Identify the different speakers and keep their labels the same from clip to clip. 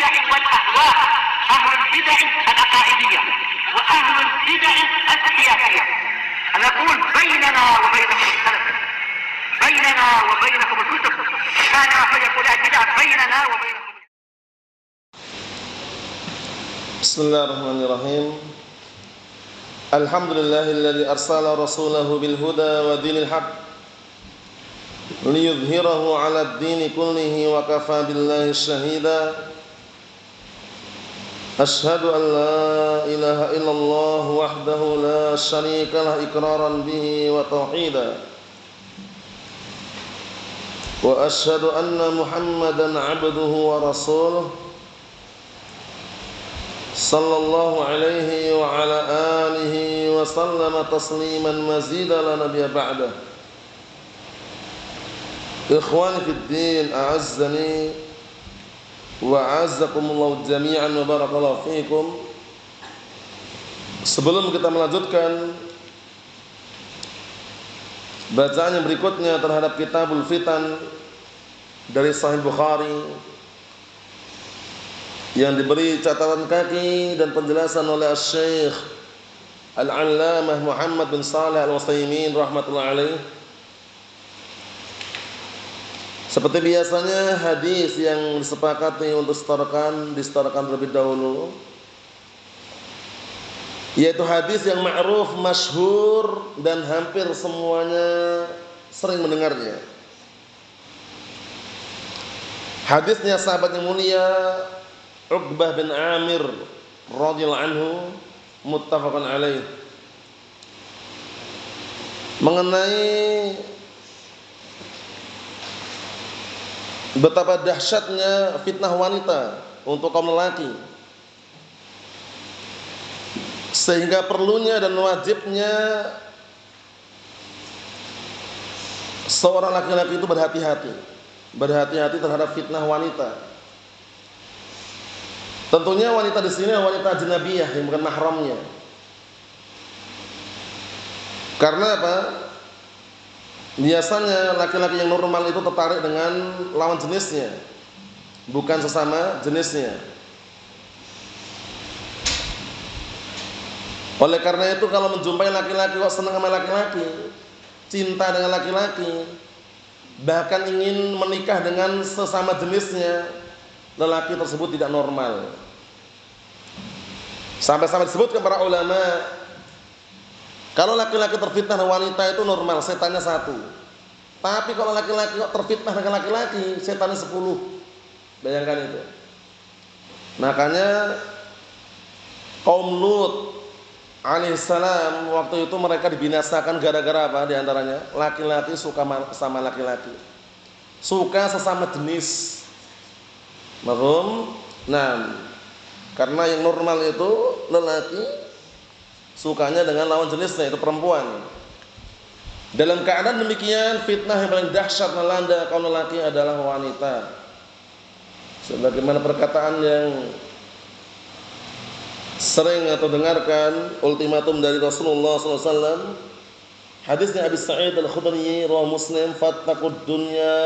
Speaker 1: البدع والأهواء، أهل البدع العقائدية وأهل البدع السياسية. نقول بيننا وبينكم السلف، بيننا وبينكم الكتب، كان فيقول البدع بيننا وبينكم.
Speaker 2: بسم الله الرحمن الرحيم. الحمد لله الذي أرسل رسوله بالهدى ودين الحق ليظهره على الدين كله وكفى بالله شهيدا. أشهد أن لا إله إلا الله وحده لا شريك له إقرارا به وتوحيدا، وأشهد أن محمدا عبده ورسوله صلى الله عليه وعلى آله وسلم تسليما مزيدا لا نبي بعده. إخواني في الدين أعزني وأعزكم الله جميعا وبarakallahu fiikum. Sebelum kita melanjutkan bacaan yang berikutnya terhadap Kitabul Fitan dari Sahih Bukhari yang diberi catatan kaki dan penjelasan oleh Syekh Al-Allamah Muhammad bin Shalih Al-Utsaimin rahmatullahi alaih. Seperti biasanya hadis yang disepakati untuk distorkan terlebih dahulu, yaitu hadis yang ma'ruf, masyhur dan hampir semuanya sering mendengarnya. Hadisnya sahabat yang mulia Uqbah bin Amir radhiyallahu anhu, muttafaqun alaih, mengenai betapa dahsyatnya fitnah wanita untuk kaum lelaki, sehingga perlunya dan wajibnya seorang laki-laki itu berhati-hati terhadap fitnah wanita. Tentunya wanita di sini wanita ajnabiyah yang bukan mahramnya. Karena apa? Biasanya laki-laki yang normal itu tertarik dengan lawan jenisnya, bukan sesama jenisnya. Oleh karena itu kalau menjumpai laki-laki kok senang sama laki-laki, cinta dengan laki-laki, bahkan ingin menikah dengan sesama jenisnya, lelaki tersebut tidak normal. Sampai-sampai disebutkan para ulama, kalau laki-laki terfitnah dengan wanita itu normal, setannya 1. Tapi kalau laki-laki kok terfitnah dengan laki-laki, setannya 10. Bayangkan itu. Makanya kaum Lut alaihissalam waktu itu mereka dibinasakan gara-gara apa? Di antaranya laki-laki suka sama laki-laki, suka sesama jenis. Mahum? Nah, karena yang normal itu lelaki sukanya dengan lawan jenisnya, itu perempuan. Dalam keadaan demikian, fitnah yang paling dahsyat melanda kaum lelaki adalah wanita. Sebagaimana perkataan yang sering atau dengarkan ultimatum dari Rasulullah SAW, hadisnya Abi Sa'id Al-Khudri riwayat Muslim, fattaqud dunya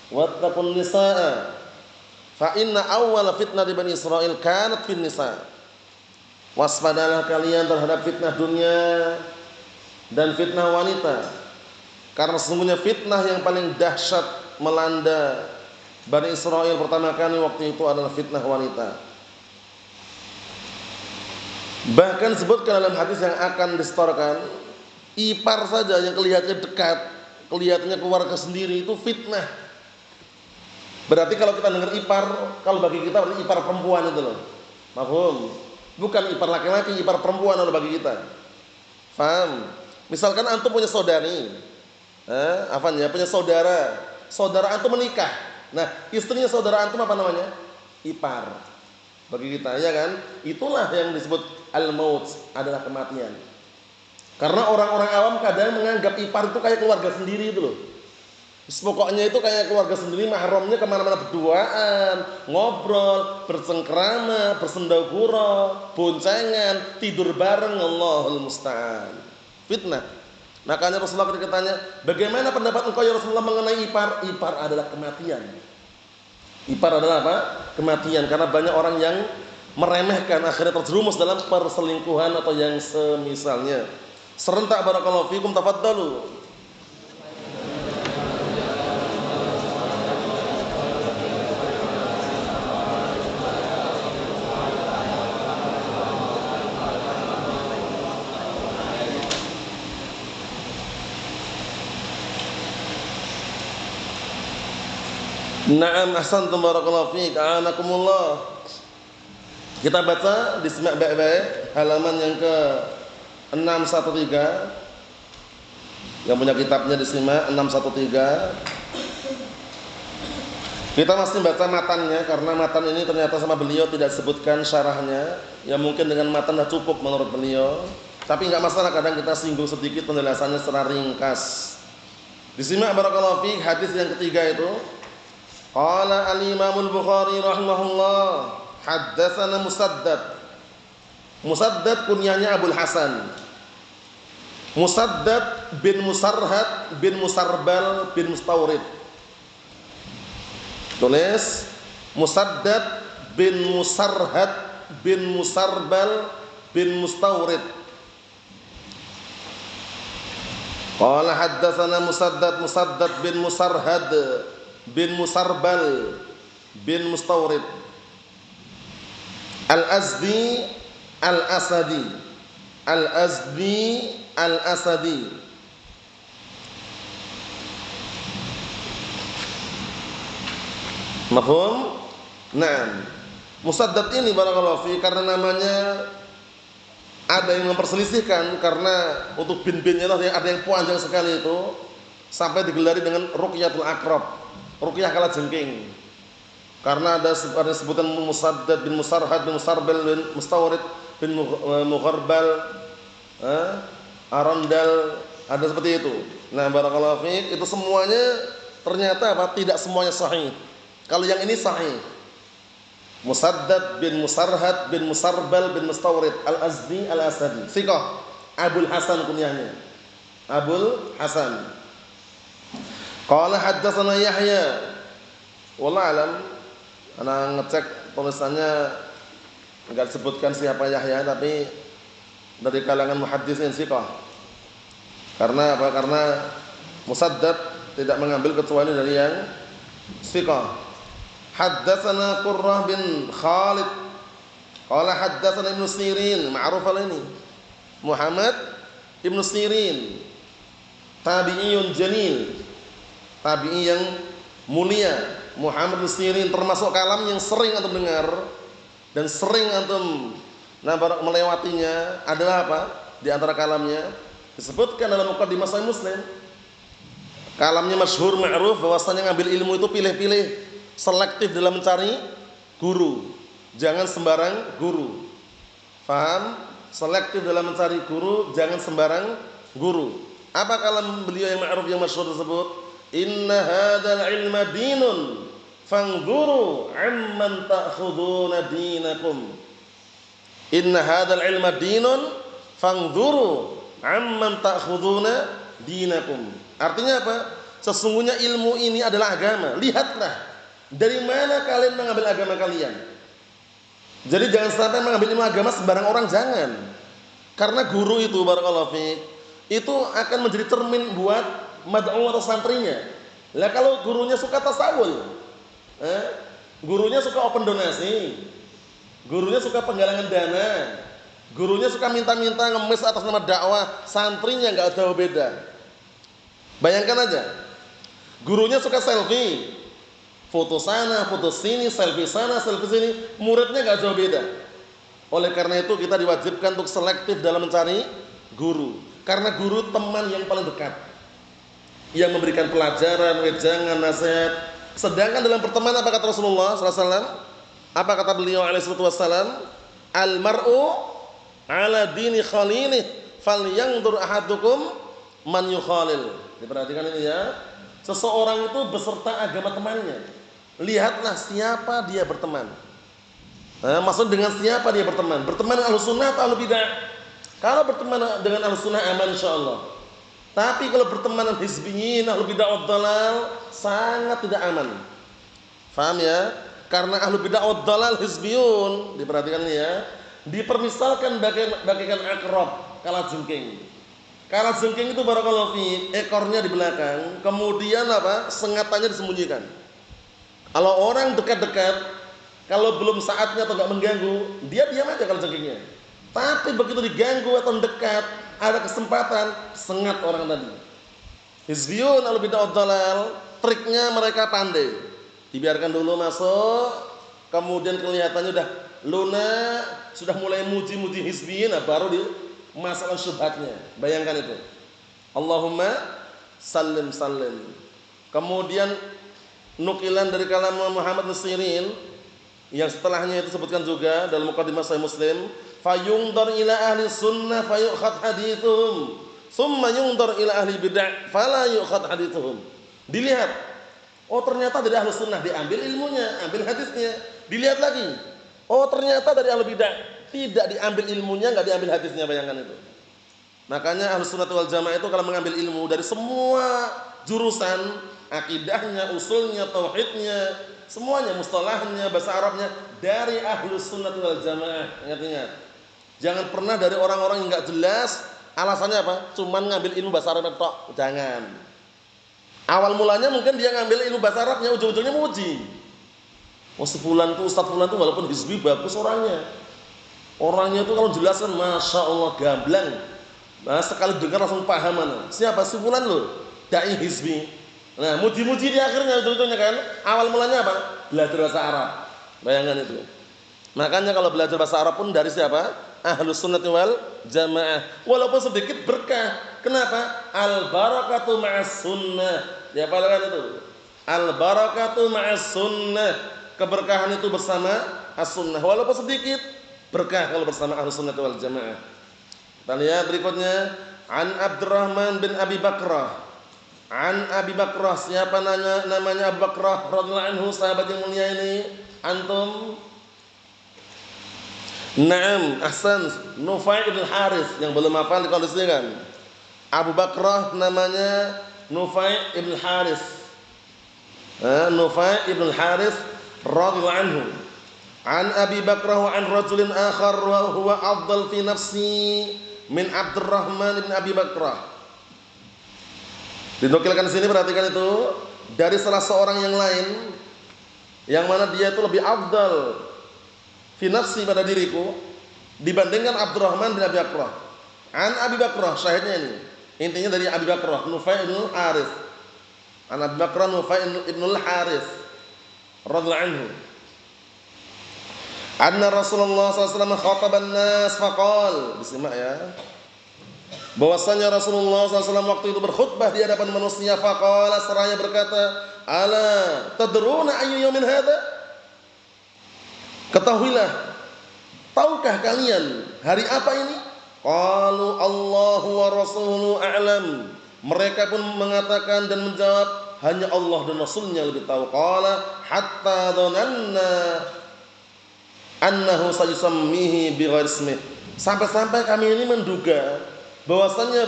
Speaker 2: wattaqun nisaa fa inna awwala fitnah di Bani Israil kanat fin nisa. Waspadalah kalian terhadap fitnah dunia dan fitnah wanita, karena sesungguhnya fitnah yang paling dahsyat melanda Bani Israil pertama kali waktu itu adalah fitnah wanita. Bahkan disebutkan dalam hadis yang akan distorkan, ipar saja yang kelihatannya dekat, kelihatannya keluarga sendiri itu fitnah. Berarti kalau kita dengar ipar, kalau bagi kita berarti ipar perempuan itu loh. Mafhum? Bukan ipar laki-laki, ipar perempuan kalau bagi kita. Faham? Misalkan antum punya saudari, punya saudara antum menikah. Nah, istrinya saudara antum apa namanya? Ipar. Bagi kita, ya kan? Itulah yang disebut al-maut, adalah kematian. Karena orang-orang awam kadang menganggap ipar itu kayak keluarga sendiri itu loh. Pokoknya itu kayak keluarga sendiri, mahramnya kemana-mana berduaan, ngobrol, bercengkrama, bersendagura, boncengan, tidur bareng, Allahul musta'an. Fitnah. Makanya Rasulullah ketika tanya, bagaimana pendapat engkau ya Rasulullah mengenai ipar? Ipar adalah kematian. Ipar adalah apa? kematian karena banyak orang yang meremehkan akhirnya terjerumus dalam perselingkuhan atau yang semisalnya. Serentak barakallahu fikum, tafaddalu. Na'am, ahsantum barakallahu fiik, a'anakumullah. Kita baca, disimak baik-baik halaman yang ke 613. Yang punya kitabnya disimak 613. Kita masih baca matannya karena matan ini ternyata sama beliau tidak sebutkan syarahnya. Ya mungkin dengan matan dah cukup menurut beliau. Tapi enggak masalah, kadang kita singgung sedikit penjelasannya secara ringkas. Disimak barakallahu fiik hadis yang ketiga itu. Qala al-Imam al-Bukhari rahimahullah, haddatsana Musaddad. Musaddad kunyahnya Abul Hasan. Musaddad bin Musarhad bin Musarbal bin Mustawrid. Tulis Musaddad bin Musarhad bin Musarbal bin Mustawrid. Qala haddatsana Musaddad bin Musarhad bin Musarbal bin Mustawrid Al-Azdi Al-Asadi Al-Azdi Al-Asadi. Mafhum? Naam. Musaddad ini barakallahu fi karena namanya ada yang memperselisihkan karena untuk bin-binnya ada yang panjang sekali itu sampai digelari dengan Ruqyatul Aqrab. Ruqyah kala jengking. Karena ada sebutan Musaddad bin Musarhad bin Musarbal bin Mustawrid bin Mugharbal, Arandal, ada seperti itu. Nah, barakallahu fiik, itu semuanya ternyata apa? Tidak semuanya sahih. Kalau yang ini sahih. Musaddad bin Musarhad bin Musarbal bin Mustawrid Al-Azdi Al-Asadi. Thiqah. Abul Hasan kunyahnya. Abul Hasan. Qala haddatsana Yahya. Wallahu alam. Ana ngecek tulisannya enggak disebutkan siapa Yahya, tapi dari kalangan muhaddisin thiqah. Karena apa? Karena Musaddad tidak mengambil kecuali dari yang thiqah. Haddatsana Qurrah bin Khalid. Qala haddatsana Ibnu Sirin, ma'ruf ini. Muhammad Ibnu Sirin, tabi'iyun jalil. Tabi'i yang mulia, Muhammad bin Sirin, termasuk kalam yang sering antum dengar dan sering antum melewatinya adalah apa? Di antara kalamnya disebutkan dalam muqaddimah Sahih Muslim. Kalamnya masyhur ma'ruf bahwasanya ngambil ilmu itu pilih-pilih, selektif dalam mencari guru. Jangan sembarang guru. Faham? Selektif dalam mencari guru, jangan sembarang guru. Apa kalam beliau yang ma'ruf yang masyhur tersebut? Inna hadzal ilma dinun fanzuru amman ta'khuduna dinakum. Inna hadzal ilma dinun fanzuru amman ta'khuduna dinakum. Artinya apa? Sesungguhnya ilmu ini adalah agama. Lihatlah dari mana kalian mengambil agama kalian. Jadi jangan sampai mengambil ilmu agama sembarang orang, jangan. Karena guru itu barakallahu fiik itu akan menjadi cermin buat mad'u atau santrinya. Lah kalau gurunya suka tasawul, gurunya suka open donasi, gurunya suka penggalangan dana, gurunya suka minta-minta ngemis atas nama dakwah, santrinya enggak jauh beda. Bayangkan aja, gurunya suka selfie, foto sana, foto sini, selfie sana, selfie sini, muridnya enggak jauh beda. Oleh karena itu kita diwajibkan untuk selektif dalam mencari guru, karena guru teman yang paling dekat, yang memberikan pelajaran, wejangan, nasihat. Sedangkan dalam pertemanan apa kata Rasulullah SAW? Apa kata beliau alaihissalam? Al-mar'u ala dini khalilih falyanzur ahadukum man yukhalil. Diperhatikan ini ya. Seseorang itu beserta agama temannya. Lihatlah siapa dia berteman. Maksud dengan siapa dia berteman? Berteman dengan Ahlussunnah atau Ahlul-Bidah? Kalau berteman dengan Ahlussunnah aman insyaallah. Tapi kalau berteman dengan hizbiyin, Ahlul-Bidah wad-dhalal, sangat tidak aman. Faham ya? karena ahlu bid'ah wad dhalal hizbiyun, diperhatikan ini ya, dipermisalkan bagaikan akrab, kalajengking. Kalajengking itu barakallahu fi, ekornya di belakang, kemudian apa? Sengatannya disembunyikan. Kalau orang dekat-dekat, kalau belum saatnya atau enggak mengganggu, dia diam aja kalajengkingnya. Tapi begitu diganggu atau dekat, ada kesempatan, sengat orang tadi. Hizbiyun ahlu bid'ah wad dhalal, triknya mereka pandai. Dibiarkan dulu masuk, kemudian kelihatannya udah lunak, sudah mulai muji-muji hizbiyin, nah baru dimasukkan syubhatnya. Bayangkan itu. Allahumma sallim sallim. Kemudian nukilan dari kalam Muhammad bin Sirin yang setelahnya itu sebutkan juga dalam muqaddimah Sahih Muslim, fayungdar ila ahli sunnah fayukhad hadithuhum, summa yungdar ila ahli bid'ah fala yukhad hadithuhum. Dilihat, oh ternyata dari ahli sunnah, diambil ilmunya, ambil hadisnya. Dilihat lagi, oh ternyata dari ahli bid'ah, tidak diambil ilmunya, enggak diambil hadisnya. Bayangkan itu. Makanya ahli sunnah wal jamaah itu kalau mengambil ilmu dari semua jurusan, akidahnya, usulnya, tauhidnya, semuanya, mustalahnya, bahasa Arabnya, dari ahli sunnah wal jamaah. Ingat-ingat, jangan pernah dari orang-orang yang enggak jelas. Alasannya apa? Cuman ngambil ilmu bahasa Arab tok. Jangan. Awal mulanya mungkin dia ngambil ilmu bahasa Arabnya, ujung-ujungnya muji. Oh si fulan tuh, Ustaz fulan tuh walaupun hizbi bagus orangnya. Orangnya itu kalau jelaskan Masya Allah gamblang. Nah sekali dengar langsung paham mana. Siapa si fulan loh? Dai hizbi. Nah muji-muji di akhirnya, ujung-ujungnya kan. Awal mulanya apa? Belajar bahasa Arab. Bayangkan itu. Makanya kalau belajar bahasa Arab pun dari siapa? Ahlus sunnati wal jamaah. Walaupun sedikit berkah. Kenapa? Al barakatu ma'as sunnah. Ya apalagi itu. Al barakatu ma'as sunnah. Keberkahan itu bersama as-sunnah. Walaupun sedikit berkah kalau bersama ahlus sunnah wal jamaah. Kita lihat berikutnya. An Abdurrahman bin Abi Bakrah. An Abi Bakrah. Siapa namanya Abu Bakrah radhiyallahu anhu, sahabat yang mulia ini? Antum? Naam, ahsan. Nufai ibn Harith. Yang belum hafal dikondisikan. Abu Bakrah namanya Nufai ibn Harith. Nufai ibn Harith radhiyallahu anhu. An Abi Bakrah wa an rajulin akhar wa huwa afdal fi nafsi min Abdurrahman ibn Abi Bakrah. Dinukilkan di sini, perhatikan itu, dari salah seorang yang lain yang mana dia itu lebih afdal fi nafsi pada diriku dibandingkan Abdurrahman bin Abi Bakrah. An Abi Bakrah, syahidnya ini. Intinya dari Abi Bakrah, Nufai ibn Harith. An Abi Bakrah Nufai ibn Harith radhiyallahu anhu. Anna Rasulullah SAW khataban nas faqal. Disimak ya. Bahwasanya Rasulullah SAW waktu itu berkhutbah di hadapan manusia, faqala, seraya berkata, ala tadruna ayyu yawmin hadha? Ketahuilah, tahukah kalian hari apa ini? Qalu Allahu wa rasuluhu a'lam. Mereka pun mengatakan dan menjawab, hanya Allah dan Rasulnya lebih tahu. Qala hatta dhananna annahu sayusammihi bighairi ismih. Sampai-sampai kami ini menduga bahwasanya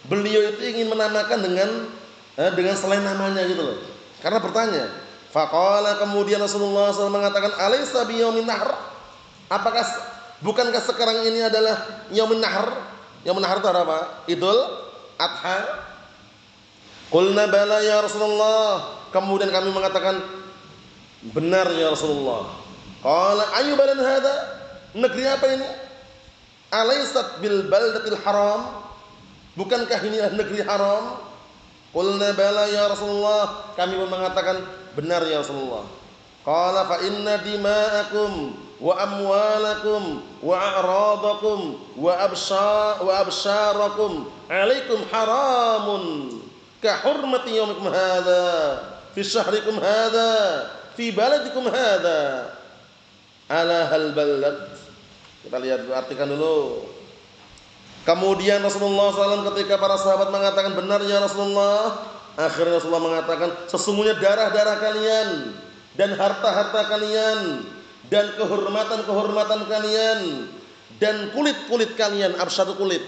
Speaker 2: beliau itu ingin menamakan dengan selain namanya gitu loh. Karena bertanya, faqala, kemudian Rasulullah SAW mengatakan, alaysa biyaumin nahr? Apakah bukankah sekarang ini adalah yaumin nahr? Yaumin nahr itu apa? Idul Adha. Qulna bala ya Rasulullah. Kemudian kami mengatakan, benar ya Rasulullah. Qala ayu balan hada? Negeri apa ini? Alaysat bil baldatil haram? Bukankah ini negeri haram? Qulna bala ya Rasulullah. Kami pun mengatakan, benar ya Rasulullah. Qala fa inna dima'akum wa amwalakum wa a'radakum wa absyarakum alaikum haramun ka hurmati yaumikum hadha fi syahrikum hadha fi baladikum hadha. Ala hal balad. Kita lihat, artikan dulu. Kemudian Rasulullah SAW ketika para sahabat mengatakan benar ya Rasulullah, akhirnya Rasulullah mengatakan, sesungguhnya darah-darah kalian dan harta-harta kalian dan kehormatan-kehormatan kalian dan kulit-kulit kalian, absyadu kulit,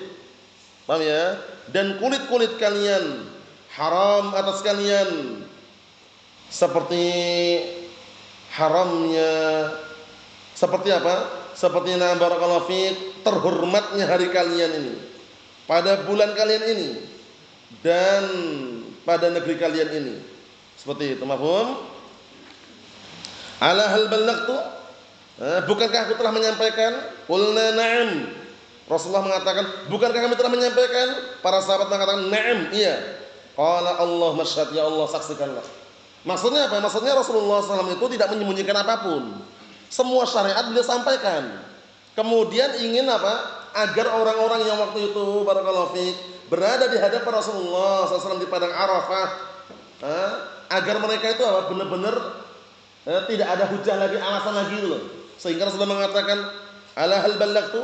Speaker 2: paham ya? Dan kulit-kulit kalian haram atas kalian, seperti haramnya, seperti apa? Seperti barakallahu fiik, terhormatnya hari kalian ini, pada bulan kalian ini, dan pada negeri kalian ini. Seperti itu, mafhum? Ala hal ballagtu? Bukankah aku telah menyampaikan? Qulna na'am. Rasulullah mengatakan, bukankah kami telah menyampaikan? Para sahabat mengatakan, na'am, iya. Qala Allah masyhad, ya Allah saksikanlah. Maksudnya apa? Maksudnya Rasulullah SAW itu tidak menyembunyikan apapun. Semua syariat beliau sampaikan. Kemudian ingin apa? Agar orang-orang yang waktu itu barakallahu fiik berada di hadapan Rasulullah SAW di padang Arafah, agar mereka itu apa? Benar-benar tidak ada hujah lagi, alasan lagi itu loh. Sehingga Rasulullah mengatakan, ala hal ballagtu?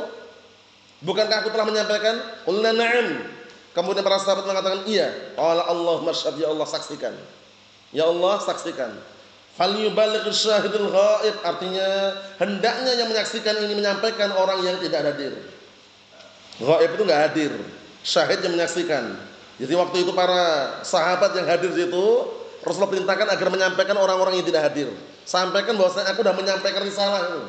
Speaker 2: Bukankah aku telah menyampaikan? Qulna na'am. Kemudian para sahabat mengatakan, iya. Qala Allah masyhad, ya Allah saksikan. Ya Allah saksikan. Falyuballigh syahidul ghaib, artinya hendaknya yang menyaksikan ini menyampaikan orang yang tidak hadir. Ghaib itu enggak hadir, syahid yang menyaksikan. Jadi waktu itu para sahabat yang hadir itu Rasulullah perintahkan agar menyampaikan orang-orang yang tidak hadir. Sampaikan bahwasanya aku sudah menyampaikan risalah itu.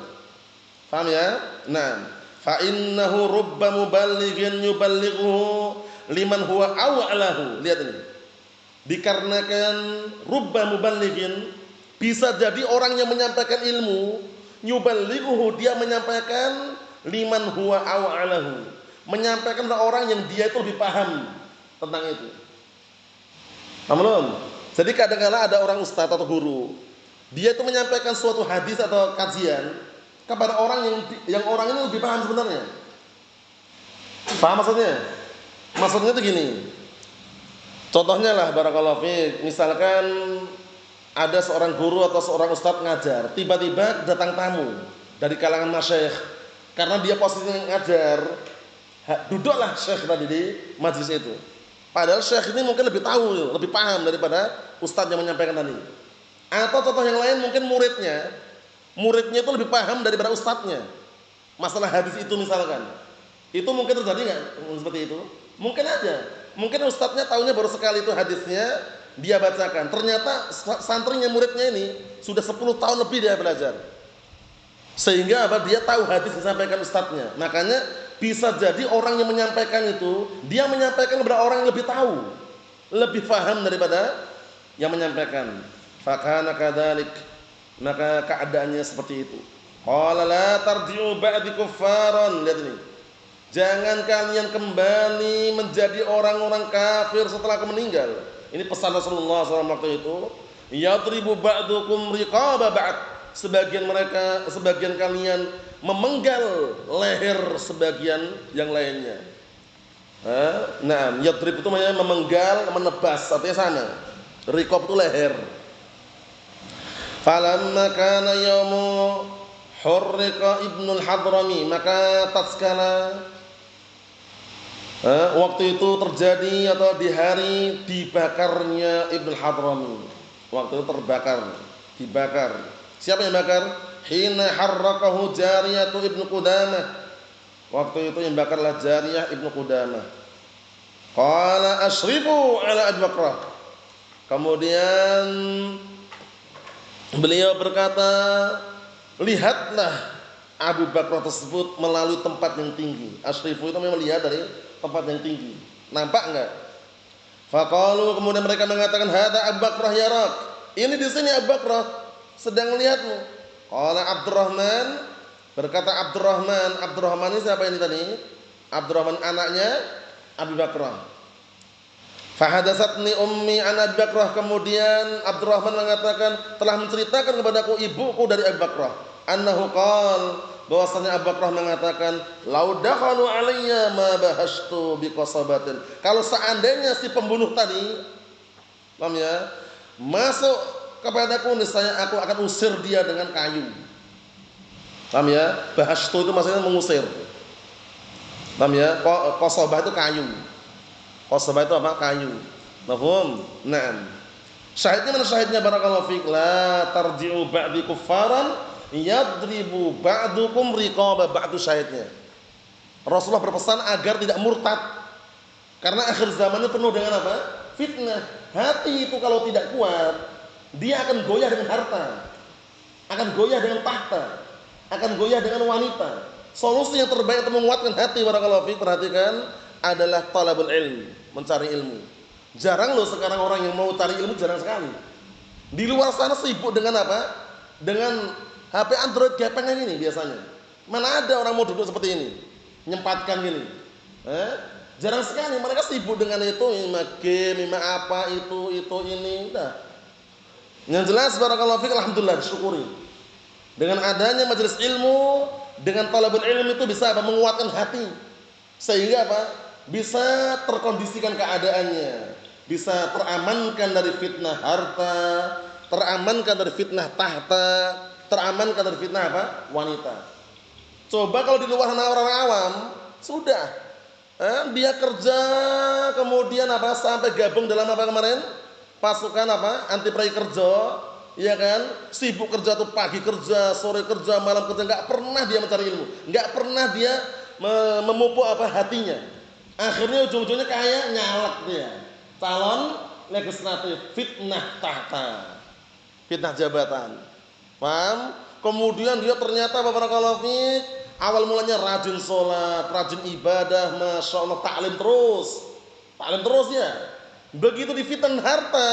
Speaker 2: Paham ya? Nah, fa innahu rubba muballighin yuballighuhu liman huwa aw'alahu. Lihat ini. Dikarenakan rubba muballighin, bisa jadi orang yang menyampaikan ilmu, yuballighuhu, dia menyampaikan liman huwa aw'alahu, menyampaikan kepada orang yang dia itu lebih paham tentang itu. Paham belum? Jadi kadang-kadang ada orang ustaz atau guru, dia itu menyampaikan suatu hadis atau kajian kepada orang yang orang ini lebih paham sebenarnya. Paham maksudnya? Maksudnya itu gini. Contohnya lah barakallahu fiik, misalkan ada seorang guru atau seorang ustaz ngajar, tiba-tiba datang tamu dari kalangan masyayikh. Karena dia posisinya ngajar, duduklah syekh tadi di majlis itu. Padahal syekh ini mungkin lebih tahu, lebih paham daripada ustaz yang menyampaikan tadi. Atau contoh yang lain mungkin muridnya itu lebih paham daripada ustaznya. Masalah hadis itu misalkan. Itu mungkin terjadi enggak seperti itu? Mungkin aja. Mungkin ustaznya tahunya baru sekali itu hadisnya dia bacakan. Ternyata santrinya muridnya ini sudah 10 tahun lebih dia belajar. Sehingga apa? Dia tahu hadis yang disampaikan ustaznya. Makanya bisa jadi orang yang menyampaikan itu dia menyampaikan kepada orang yang lebih tahu, lebih paham daripada yang menyampaikan. Fakana kadzalik, maka keadaannya seperti itu. Qala la tarji'u ba'di kuffaran. Lihat ini. Jangan kalian kembali menjadi orang-orang kafir setelah aku meninggal. Ini pesan Rasulullah SAW waktu itu. Yadribu ba'dukum riqaba ba'd. Sebagian kalian memenggal leher sebagian yang lainnya. Nah, yadrib itu namanya memenggal, menebas, artinya sama. Riqab itu leher. Falamma kana yaumu hurriqa Ibnul Hadrami, maka tatkala waktu itu terjadi atau di hari dibakarnya Ibnul Hadrami. Waktu itu dibakar. Siapa yang bakar? Hina harraqahu Jariyatu Ibnu Qudamah. Waktu itu yang bakarlah Jariyah Ibnu Qudamah. Qala asyrifu ala Abi Bakrah. Kemudian beliau berkata, lihatlah Abu Bakrah tersebut melalui tempat yang tinggi. Asyrifu itu memang melihat dari tempat yang tinggi. Nampak enggak? Faqalu, kemudian mereka mengatakan, hada Abu Bakrah yarak. Ini di sini Abu Bakrah sedang melihatmu. Qala Abdurrahman, berkata Abdurrahman ini siapa ini tadi? Abdurrahman anaknya Abu Bakrah. Fahadatsatni ummi an Abi Bakrah, kemudian Abdurrahman mengatakan telah menceritakan kepadaku ibuku dari Abu Bakrah, annahu qala, bahwasanya Abu Bakrah mengatakan, lau dakhalu alayya ma bahastu biqasabatin. Kalau seandainya si pembunuh tadi, paham ya, masuk kepadaku, niscaya aku akan usir dia dengan kayu. Paham ya? Bahastu itu maksudnya mengusir. Paham ya? Qasabah itu kayu. Qasabah itu apa? Kayu. Mafhum? Naam. Syahidnya mana syahidnya barakallahu fiik? La tarji'u ba'di kuffaran yadribu ba'dukum riqaba ba'du, syahidnya. Rasulullah berpesan agar tidak murtad. Karena akhir zamannya penuh dengan apa? Fitnah. Hati itu kalau tidak kuat, dia akan goyah dengan harta. akan goyah dengan tahta, akan goyah dengan wanita. Solusi yang terbaik untuk menguatkan hati, barakallahu fiik, perhatikan, adalah talabul ilm, mencari ilmu. Jarang loh sekarang orang yang mau cari ilmu, jarang sekali. Di luar sana sibuk dengan apa? Dengan HP Android gepengan ini biasanya. Mana ada orang mau duduk seperti ini, nyempatkan gini. Jarang sekali, mereka sibuk dengan itu, lima game, lima apa, itu ini, udah. Yang jelas barakallahu fiik, alhamdulillah, disyukuri. Dengan adanya majelis ilmu, dengan talabul ilmu itu bisa apa? Menguatkan hati. Sehingga apa? Bisa terkondisikan keadaannya, bisa teramankan dari fitnah harta, teramankan dari fitnah tahta, teramankan dari fitnah apa? Wanita. Coba kalau di luar sana orang awam, sudah dia kerja kemudian apa? Sampai gabung dalam apa kemarin? Pasukan apa? Anti prakerja, ya kan? Sibuk kerja tuh, pagi kerja, sore kerja, malam kerja, nggak pernah dia mencari ilmu, nggak pernah dia memupuk apa hatinya. Akhirnya ujung-ujungnya kayak nyalek dia. Calon legislatif, fitnah tahta, fitnah jabatan. Paham? Kemudian dia ternyata barakallahu fiik, awal mulanya rajin sholat, rajin ibadah, masya Allah, taklim terus ya. Begitu di fitnah harta,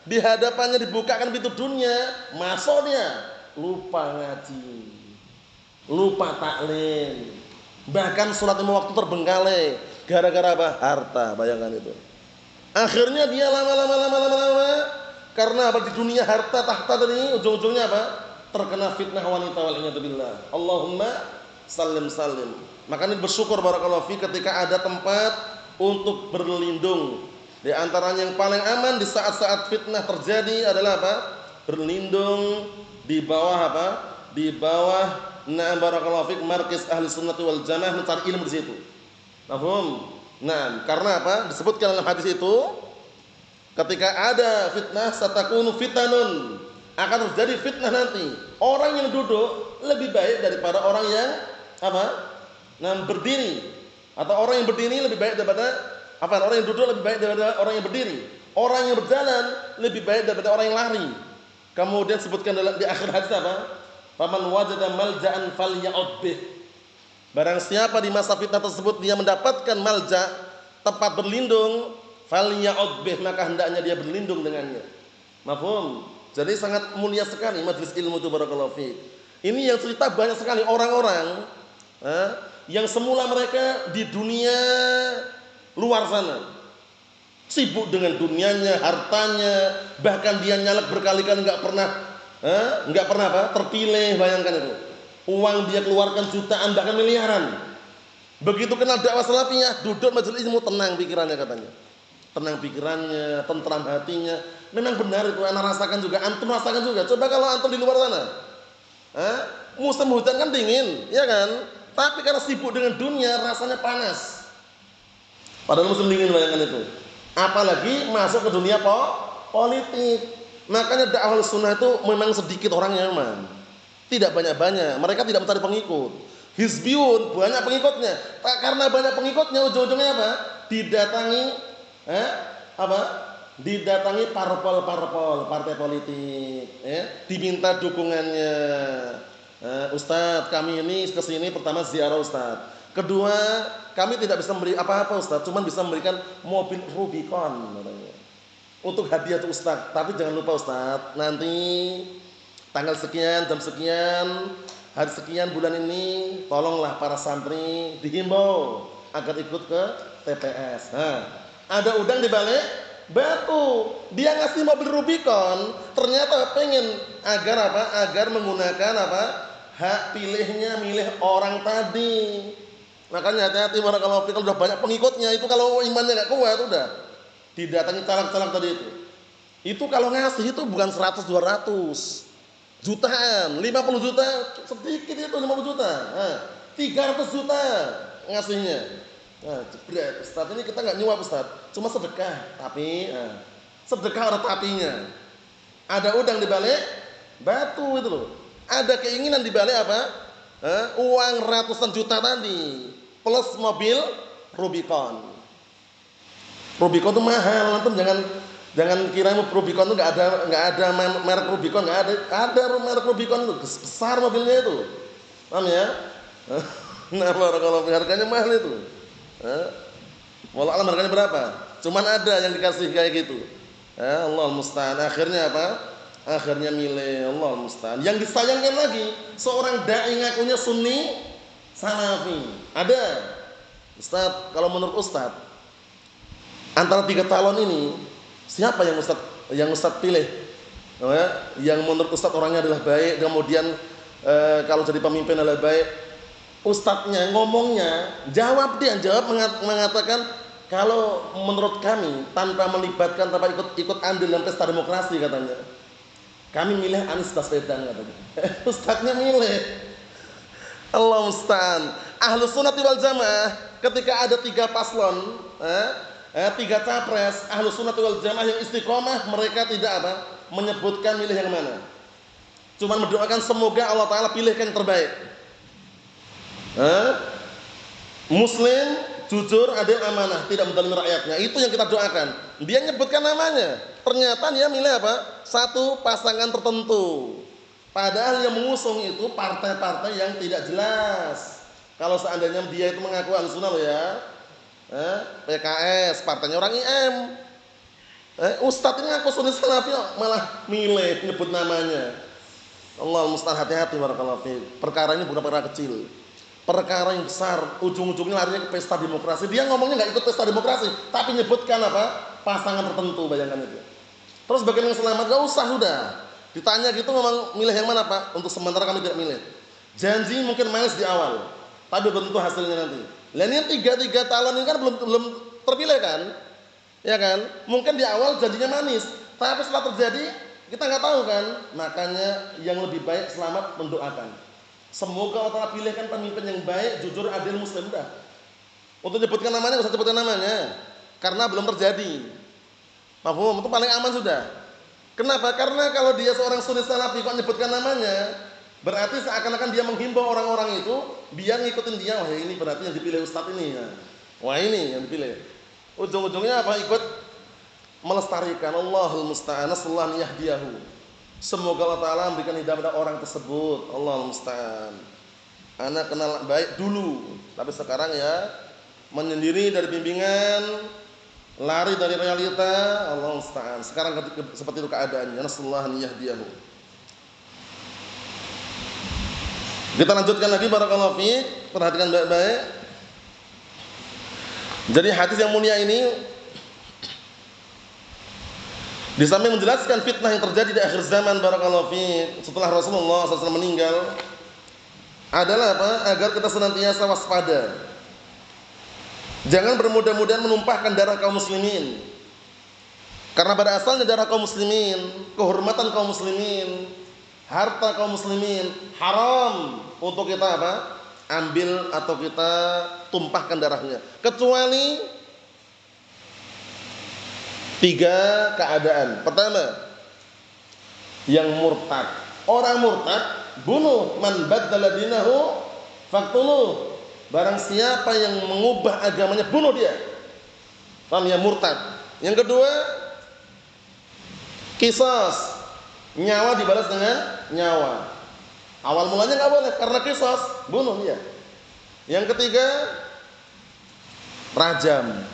Speaker 2: di hadapannya dibukakan pintu dunia, masuk dia, lupa ngaji, lupa taklim, bahkan sholat lima waktu terbengkalai, gara-gara apa? Harta, bayangkan itu. Akhirnya dia lama-lama karena apa? Di dunia harta tahta tadi, ujung-ujungnya apa? Terkena fitnah wanita, wal'iyadzubillah. Allahumma salim. Makanya bersyukur barakallahu fi ketika ada tempat untuk berlindung. Di antaranya yang paling aman di saat-saat fitnah terjadi adalah apa? Berlindung di bawah apa? Di bawah barakallahu fi markis ahli sunnati wal jamaah, mencari ilmu di situ. Paham? Nah, karena apa? Disebutkan dalam hadis itu, ketika ada fitnah, satakunu fitanun, akan terjadi fitnah nanti. Orang yang duduk lebih baik daripada orang yang apa? Berdiri. Atau orang yang berdiri lebih baik daripada apa? Orang yang duduk lebih baik daripada orang yang berdiri. Orang yang berjalan lebih baik daripada orang yang lari. Kemudian sebutkan di akhir hadis apa? Faman wajada malja'an falya'ud bih. Barang siapa di masa fitnah tersebut dia mendapatkan malja, tempat berlindung, falya'ud bih, maka hendaknya dia berlindung dengannya. Mafhum? Jadi sangat mulia sekali majelis ilmu itu, barakallahu fiik. Ini yang cerita banyak sekali orang-orang yang semula mereka di dunia luar sana sibuk dengan dunianya, hartanya, bahkan dia nyalek berkali-kali nggak pernah apa? Terpilih, bayangkan itu. Uang dia keluarkan jutaan bahkan miliaran. Begitu kenal dakwah salafiyah, duduk majelis ilmu, tenang pikirannya katanya. Tenang pikirannya, tentram hatinya. Memang benar itu, anak rasakan juga, antum rasakan juga. Coba kalau antum di luar sana, musim hujan kan dingin, ya kan? Tapi karena sibuk dengan dunia, rasanya panas. Padahal musim dingin, bayangkan itu. Apalagi masuk ke dunia politik. Makanya dakwah sunnah itu memang sedikit orangnya memang. Tidak banyak-banyak. Mereka tidak mencari pengikut. Hizbiyun banyak pengikutnya. Tak karena banyak pengikutnya, ujung-ujungnya apa? Didatangi didatangi parpol partai politik, diminta dukungannya. Ustadz, kami ini kesini pertama ziarah Ustadz. Kedua, kami tidak bisa memberi apa-apa Ustadz, cuma bisa memberikan mobil Rubicon untuk hadiah untuk Ustadz. Tapi jangan lupa Ustadz, nanti tanggal sekian, jam sekian, hari sekian bulan ini, tolonglah para santri dihimbau agar ikut ke TPS. Ada udang di balik batu. Dia ngasih mobil Rubicon, ternyata pengen agar apa? Agar menggunakan apa? Hak pilihnya milih orang tadi. Makanya hati-hati barakallahu fiik, kalau udah banyak pengikutnya itu, kalau imannya enggak kuat udah didatangi caleg-caleg tadi itu. Itu kalau ngasih itu bukan 100 200 jutaan, 50 juta sedikit itu, 50 juta. 300 juta ngasihnya. Jebret, Ustaz, ini kita enggak nyuap Ustaz, cuma sedekah, tapi sedekah ada tapinya. Ada udang di balik batu itu loh. Ada keinginan di balik apa? Uang ratusan juta tadi plus mobil Rubicon. Rubicon itu mahal, antum jangan Jangan kira Rubicon itu nggak ada merek Rubicon, nggak ada. Ada merek Rubicon itu besar mobilnya itu. Paham ya? Nah, barakallahu harganya mahal itu. Wallah alam harganya berapa? Cuman ada yang dikasih kayak gitu. Allah musta'an. Akhirnya apa? Akhirnya milih. Allah musta'an. Yang disayangkan lagi, seorang dai ngakunya Sunni Salafi. Ada. Ustaz, kalau menurut Ustaz, antara 3 calon ini siapa yang Ustaz pilih? Yang menurut Ustaz orangnya adalah baik, kemudian kalau jadi pemimpin adalah baik. Ustadznya ngomongnya, jawab mengatakan kalau menurut kami tanpa melibatkan, tanpa ikut andil dalam pesta demokrasi katanya, kami milih Anies Baswedan katanya. Ustadznya milih. Allah musta'an. Ahlus sunnati wal jamaah ketika ada 3 paslon, 3 capres, ahlus sunnati wal jamaah yang istiqomah, mereka tidak menyebutkan milih yang mana. Cuma mendoakan semoga Allah Ta'ala pilihkan yang terbaik. Muslim, jujur, adil, amanah, tidak menzalimi rakyatnya. Itu yang kita doakan. Dia nyebutkan namanya. Ternyata dia milih apa? Satu pasangan tertentu. Padahal yang mengusung itu partai-partai yang tidak jelas. Kalau seandainya dia itu mengaku Ahlussunnah loh ya, PKS, partainya orang IM. Ustadz ini ngaku Sunni Salafi malah milih nyebut namanya. Allah musta'an, hati-hati barakallahu fi. Perkara ini bukan perkara kecil. Perkara yang besar, ujung-ujungnya larinya ke pesta demokrasi. Dia ngomongnya nggak ikut pesta demokrasi, tapi nyebutkan pasangan tertentu, bayangkan itu. Terus bagaimana selamat? Gak usah sudah. Ditanya gitu memang milih yang mana Pak? Untuk sementara kami tidak milih. Janji mungkin manis di awal, tapi belum tentu hasilnya nanti. Lain yang 3 calon ini kan belum terpilih kan? Ya kan? Mungkin di awal janjinya manis, tapi setelah terjadi kita nggak tahu kan. Makanya yang lebih baik selamat mendoakan. Semoga Allah Ta'ala pilihkan pemimpin yang baik, jujur, adil, muslim dah. Untuk nyebutkan namanya, nggak usah sebutkan namanya, karena belum terjadi. Paham? Itu paling aman sudah. Kenapa? Karena kalau dia seorang Sunni Salafi kok nyebutkan namanya, berarti seakan-akan dia menghimbau orang-orang itu biar ngikutin dia. Wah ini berarti yang dipilih Ustadz ini ya. Wah ini yang dipilih. Ujung-ujungnya apa? Ikut melestarikan. Allahul musta'an, sallallahu yahdiyahu. Semoga Allah Ta'ala memberikan hidayah pada orang tersebut. Allahul musta'an. Anak kenal baik dulu, tapi sekarang ya menyendiri dari bimbingan, lari dari realita. Allahul musta'an. Sekarang seperti itu keadaannya. Nasallahu yahdiyahu. Kita lanjutkan lagi barakallahu fiik. Perhatikan baik-baik. Jadi hadis yang mulia ini di samping menjelaskan fitnah yang terjadi di akhir zaman barakallahu fiik setelah Rasulullah SAW meninggal, adalah apa? Agar kita senantiasa waspada. Jangan bermudah-mudahan menumpahkan darah kaum muslimin. Karena pada asalnya darah kaum muslimin, kehormatan kaum muslimin, harta kaum muslimin haram untuk kita ambil atau kita tumpahkan darahnya, kecuali 3 keadaan. Pertama, yang murtad. Orang murtad bunuh. Man baddala dinahu faqtuluh. Barang siapa yang mengubah agamanya, bunuh dia. Paham ya? Murtad. Yang kedua, qisas. Nyawa dibalas dengan nyawa. Awal mulanya enggak boleh karena qisas, bunuh dia. Yang ketiga, rajam.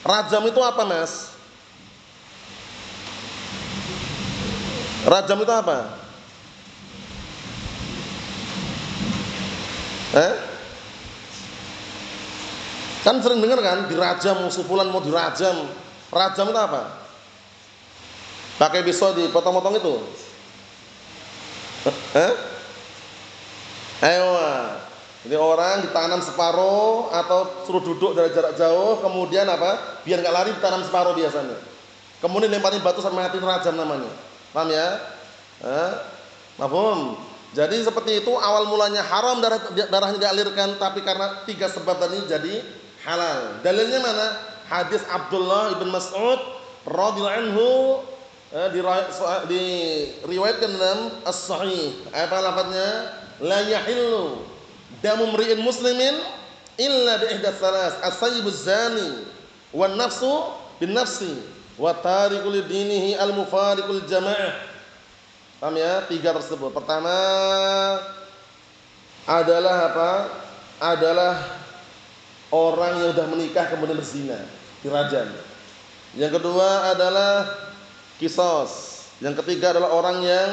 Speaker 2: Rajam itu apa, Mas? Rajam itu apa? Kan sering dengar kan, dirajam, si fulan mau dirajam. Rajam itu apa? Pakai pisau dipotong-potong itu. Ayo. Jadi orang ditanam separuh atau suruh duduk dari jarak jauh, kemudian biar nggak lari ditanam separuh biasanya. Kemudian lemparin batu sampai mati, rajam namanya. Paham ya? Paham? Jadi seperti itu, awal mulanya haram darahnya dialirkan, tapi karena 3 sebab tadi jadi halal. Dalilnya mana? Hadis Abdullah ibn Mas'ud radhiyallahu anhu, diriwayatkan dalam As-Sahih. Apa lafadznya? La yahillu damu mri'in muslimin illa bi ihdas salas, as-sayyibuz zani wan nafsu bin nafsi wa tariku lidinihi al-mufariqul jamaah. Paham ya? 3 tersebut. Pertama adalah apa? Adalah orang yang sudah menikah kemudian berzina, dirajam. Yang kedua adalah qisas. Yang ketiga adalah orang yang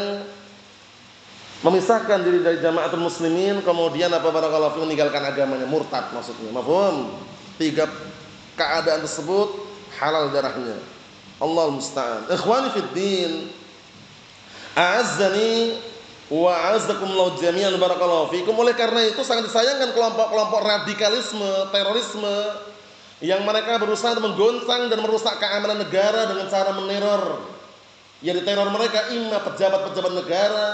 Speaker 2: memisahkan diri dari jamaatul muslimin kemudian apa barakallahu fiikum meninggalkan agamanya, murtad maksudnya. Mafhum? 3 keadaan tersebut halal darahnya. Allahul musta'an. Ikhwani fid din, a'azzani wa a'azzakumullah jami'an barakallahu fiikum. Oleh karena itu sangat disayangkan kelompok-kelompok radikalisme, terorisme yang mereka berusaha menggoncang dan merusak keamanan negara dengan cara meneror. Yang diteror mereka imma pejabat-pejabat negara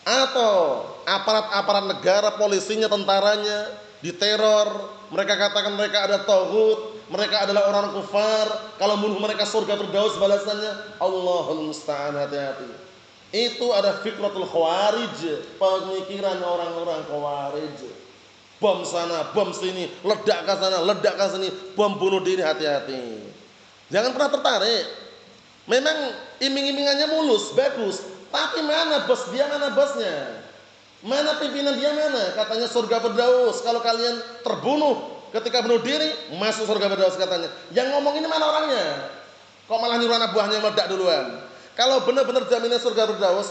Speaker 2: atau aparat-aparat negara, polisinya, tentaranya diteror. Mereka katakan mereka ada tauhid, mereka adalah orang kufar. Kalau bunuh mereka surga firdaus balasannya. Allahul musta'an, hati-hati. Itu ada fikratul khawarij, pemikiran orang-orang khawarij. Bom sana, bom sini, ledak ke sana, ledak ke sini, bom bunuh diri, hati-hati. Jangan pernah tertarik. Memang iming-imingannya mulus, bagus. Tapi mana bos dia, mana bosnya? Mana pimpinan dia mana? Katanya surga firdaus. Kalau kalian terbunuh ketika bunuh diri, masuk surga firdaus katanya. Yang ngomong ini mana orangnya? Kok malah nyuruh anak buahnya meledak duluan? Kalau benar-benar jaminan surga firdaus,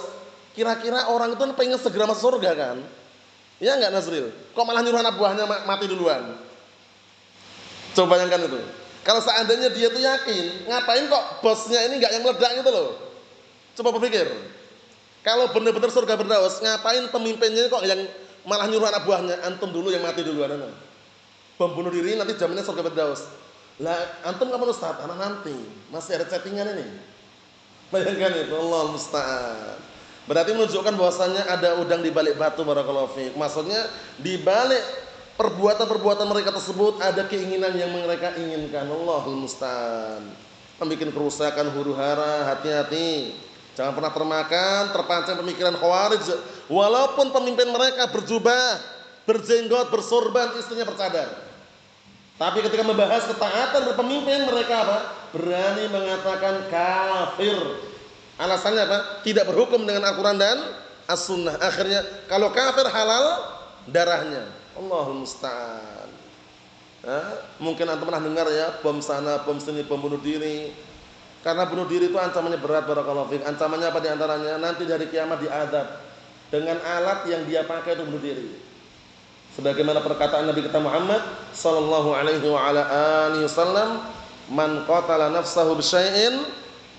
Speaker 2: kira-kira orang itu pengen segera masuk surga kan? Ya enggak Nazril? Kok malah nyuruh anak buahnya mati duluan? Coba bayangkan itu. Kalau seandainya dia itu yakin, ngapain kok bosnya ini enggak yang meledak gitu loh? Coba berpikir. Kalau benar-benar surga firdaus, ngapain pemimpinnya kok yang malah nyuruh anak buahnya, antum dulu yang mati duluan? Bom bunuh diri nanti jaminnya surga firdaus. Lah antum kapan Ustaz? Anak nanti. Masih ada chattingan ini. Bayangkan itu, Allah musta'an. Berarti menunjukkan bahwasanya ada udang di balik batu barakallahu fiik. Maksudnya di balik perbuatan-perbuatan mereka tersebut ada keinginan yang mereka inginkan. Allahul musta'an. Membikin kerusakan huru-hara, hati-hati. Jangan pernah termakan, terpancing pemikiran khawarij. Walaupun pemimpin mereka berjubah, berjenggot, bersorban, istrinya bercadar. Tapi ketika membahas ketaatan berpemimpin, mereka apa? Berani mengatakan kafir. Alasannya apa? Tidak berhukum dengan Al-Quran dan As-Sunnah. Akhirnya kalau kafir halal darahnya. Allahul musta'an. Mungkin antum pernah dengar ya, bom sana, bom sini, bom bunuh diri. Karena bunuh diri itu ancamannya berat barakallahu fiik. Ancamannya apa diantaranya? Nanti dari kiamat diadab dengan alat yang dia pakai untuk bunuh diri. Sebagaimana perkataan Nabi kita Muhammad sallallahu alaihi wa ala alihi wasallam, "Man qatala nafsahu bisyai'in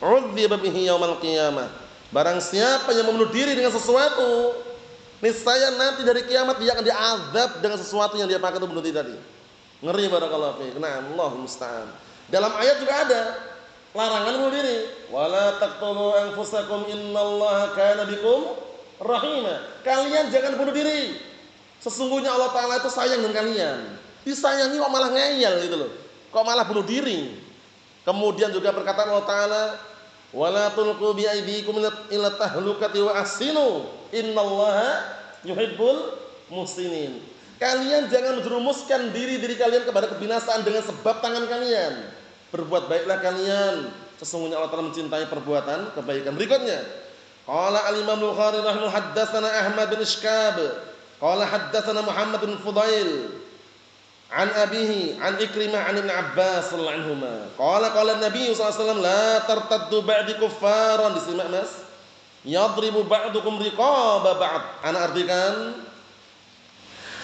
Speaker 2: 'udziba bihi yaumal qiyamah." Barang siapa yang membunuh diri dengan sesuatu, niscaya nanti dari kiamat dia akan diazab dengan sesuatu yang dia pakai untuk bunuh diri tadi. Ngeri barakallahu fiik. Nah, Allahul musta'an. Dalam ayat juga ada larangan bunuh diri. Wala taqtulu anfusakum innallaha kana bikum rahima. Kalian jangan bunuh diri. Sesungguhnya Allah Ta'ala itu sayang dengan kalian. Disayangi kok malah ngeyel gitu loh. Kok malah bunuh diri. Kemudian juga perkataan Allah Ta'ala, wala tulqu bi aydikum ila tahlukati wa ahsinu innallaha yuhibbul muhsinin. Kalian jangan menjerumuskan diri kalian kepada kebinasaan dengan sebab tangan kalian. Berbuat baiklah kalian. Sesungguhnya Allah Ta'ala mencintai perbuatan kebaikan. Berikutnya, qala al-Imam Bukhari rahimahullah, haddatsana Ahmad bin Ishkab qala haddatsana Muhammad bin Fudail an abihi an Ikrimah an Ibn Abbas radhiyallahu anhuma qala Nabi sallallahu alaihi wasallam la tartaddu ba'di kuffaran. Disimak Mas, yadribu ba'dukum riqaba ba'd. Ana artikan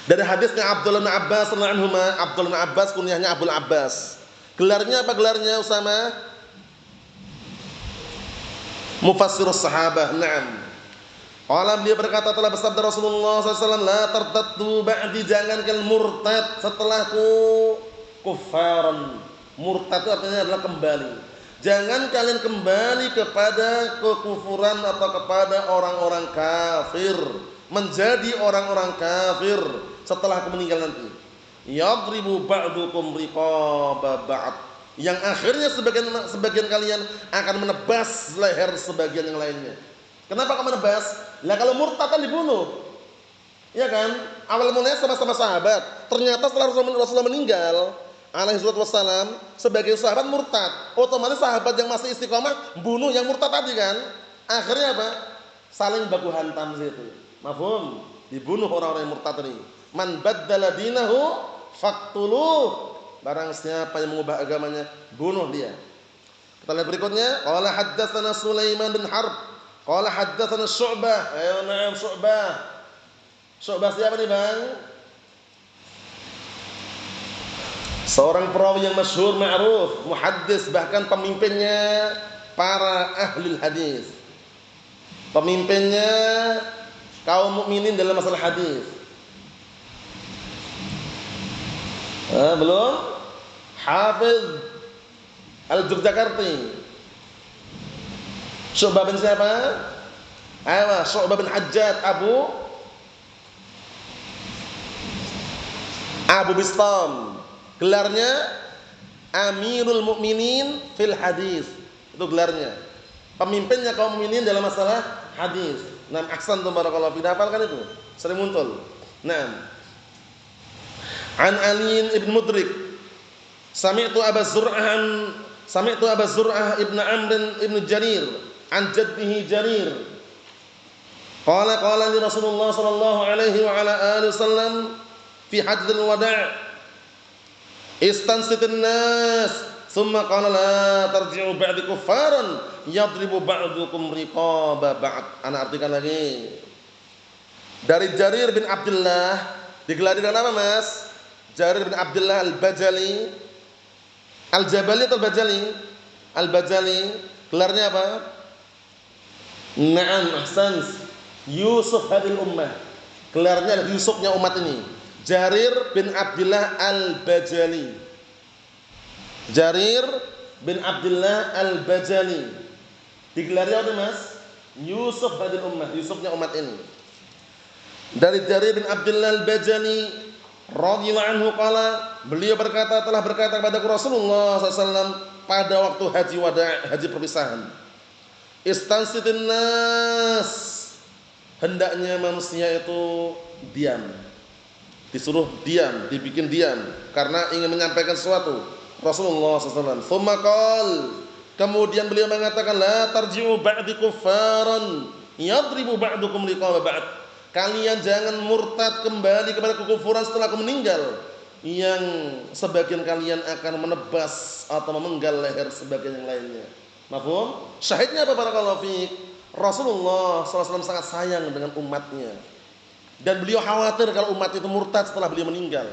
Speaker 2: dari hadisnya Abdullah bin Abbas radhiyallahu anhuma. Abdullah bin Abbas kunyahnya Abdul Abbas. Gelarnya apa gelarnya Usama? Mufassirus sahabah. Naam. Qala beliau berkata telah bersabda Rasulullah SAW, la tartaddu ba'di, jangankan murtad setelahku kuffaran. Murtad itu artinya adalah kembali. Jangan kalian kembali kepada kekufuran atau kepada orang-orang kafir, menjadi orang-orang kafir setelah aku meninggal nanti. Yadribu ba'dukum riqaba ba'd, yang akhirnya sebagian kalian akan menebas leher sebagian yang lainnya. Kenapa kamu menebas? Lah kalau murtad kan dibunuh. Ya kan? Awal mulanya sama-sama sahabat. Ternyata setelah Rasulullah meninggal, alaihi wassalam sebagai sahabat murtad. Otomatis sahabat yang masih istiqomah bunuh yang murtad tadi kan. Akhirnya apa? Saling baku hantam situ. Mafhum? Dibunuh orang-orang yang murtad ini. Man baddala dinahu faqtuluh. Barang siapa yang mengubah agamanya, bunuh dia. Kita lihat berikutnya, qala haddatsana Sulaiman bin Harb, qala haddatsana Syu'bah. Ayo na'am Syu'bah. Syu'bah siapa nih, Bang? Seorang perawi yang masyhur, ma'ruf, muhaddis, bahkan pemimpinnya para ahli hadis. Pemimpinnya kaum mukminin dalam masalah hadis. Belum? Hafiz Al-Yogyakarti. Syu'bah bin siapa? Ayo, Syu'bah bin Hajjaj Abu Bistam. Gelarnya Amirul Mukminin fil Hadis. Itu gelarnya. Pemimpinnya kaum mukminin dalam masalah hadis. Nam ahsan barakallahu fi. Hafalkan itu. Sering muncul. Naam. An Ali ibn Mudrik. Sami'tu Abu Zur'ah ibn Amr ibn Jarir an jaddihi Jarir. Qala li Rasulullah sallallahu alaihi wa ala alihi wasallam fi hajjatul wada'. Istansitin nas, thumma qala la tarji'u ba'di kuffaran yadribu ba'dukum riqaba ba'd. Ana artikan lagi. Dari Jarir bin Abdullah, digelari dengan apa, Mas? Jarir bin Abdullah Al-Bajali. Al-Jabali atau Al-Bajali? Al-Bajali. Gelarnya apa? Na'am, ahsans. Yusuf hadil ummah. Gelarnya Yusufnya umat ini. Jarir bin Abdullah Al-Bajali. Jarir bin Abdullah Al-Bajali. Digelarnya apa, Mas? Yusuf hadil ummah, Yusufnya umat ini. Dari Jarir bin Abdullah Al-Bajali radhiyallahu anhu qala, beliau telah berkata kepada Rasulullah SAW pada waktu haji wada', haji perpisahan. Istansitin nas, hendaknya manusia itu diam. Disuruh diam, dibikin diam karena ingin menyampaikan sesuatu. Rasulullah SAW. Tsumma qala, kemudian beliau mengatakan la tarji'u ba'di kuffaran yadribu ba'dukum liqaba ba'd. Kalian jangan murtad kembali kepada kekufuran setelah aku meninggal, yang sebagian kalian akan menebas atau memenggal leher sebagian yang lainnya. Mafhum? Syahidnya apa, barakallahu fiik? Rasulullah SAW sangat sayang dengan umatnya. Dan beliau khawatir kalau umat itu murtad setelah beliau meninggal.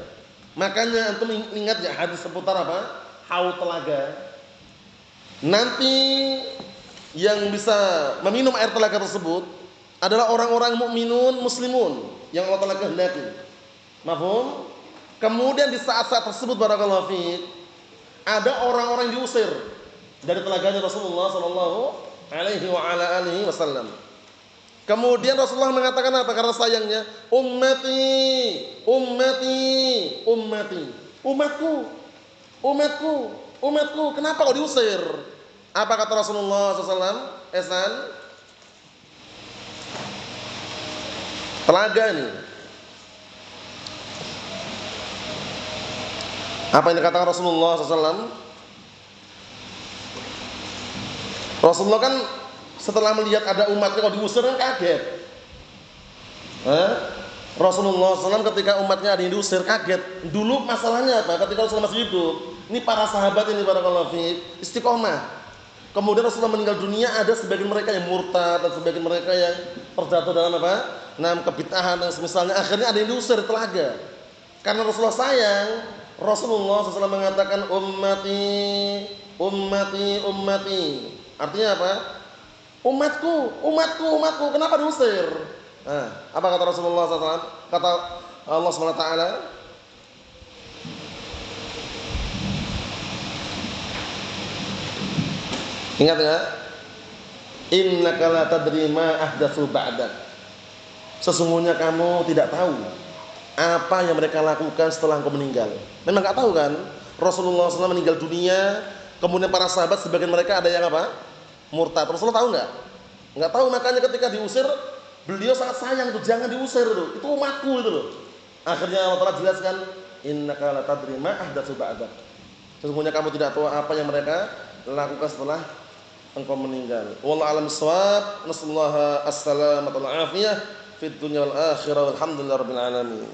Speaker 2: Makanya antum ingat enggak hadis seputar apa? Haud telaga. Nanti yang bisa meminum air telaga tersebut adalah orang-orang mukminun muslimun yang Allah Taala kehendaki. Mafhum? Kemudian di saat-saat tersebut barakallahu fiik, ada orang-orang yang diusir dari telaganya Rasulullah sallallahu alaihi wa ala alihi wasallam. Kemudian Rasulullah mengatakan apa? Karena sayangnya, ummati, ummati, ummati. Umatku, umatku, umatku. Kenapa kau diusir? Apa kata Rasulullah SAW? Esan, telaga ini. Apa yang dikatakan Rasulullah SAW? Rasulullah kan setelah melihat ada umatnya kok diusir kan kaget. Rasulullah SAW ketika umatnya ada yang diusir kaget. Dulu masalahnya apa? Ketika Rasulullah masih hidup, ini para sahabat ini barakallahu fiik istiqomah. Kemudian Rasulullah meninggal dunia, ada sebagian mereka yang murtad dan sebagian mereka yang terjatuh dalam apa? Kebid'ahan dan semisalnya. Akhirnya ada yang diusir telaga. Karena Rasulullah sayang, Rasulullah SAW mengatakan ummati, ummati, ummati. Artinya apa? Umatku, umatku, umatku. Kenapa diusir? Apa kata Rasulullah SAW? Kata Allah SWT, ingat enggak? Innaka la tadri ma ahdatsu ba'dak. Sesungguhnya kamu tidak tahu apa yang mereka lakukan setelah engkau meninggal. Memang enggak tahu kan? Rasulullah SAW meninggal dunia, kemudian para sahabat sebagian mereka ada yang apa? Murtad. Rasulullah tahu enggak? Enggak tahu, makanya ketika diusir beliau sangat sayang itu, jangan diusir itu. Itu umatku itu loh. Akhirnya Allah Taala jelaskan innaka la tadri ma ahdatsu ba'dak. Sesungguhnya kamu tidak tahu apa yang mereka lakukan setelah engkau meninggal. Wallahu a'lam bissawab. Nasallahu as-salamata wal afiyah fid dunya wal akhirah. Walhamdulillahirabbil alamin.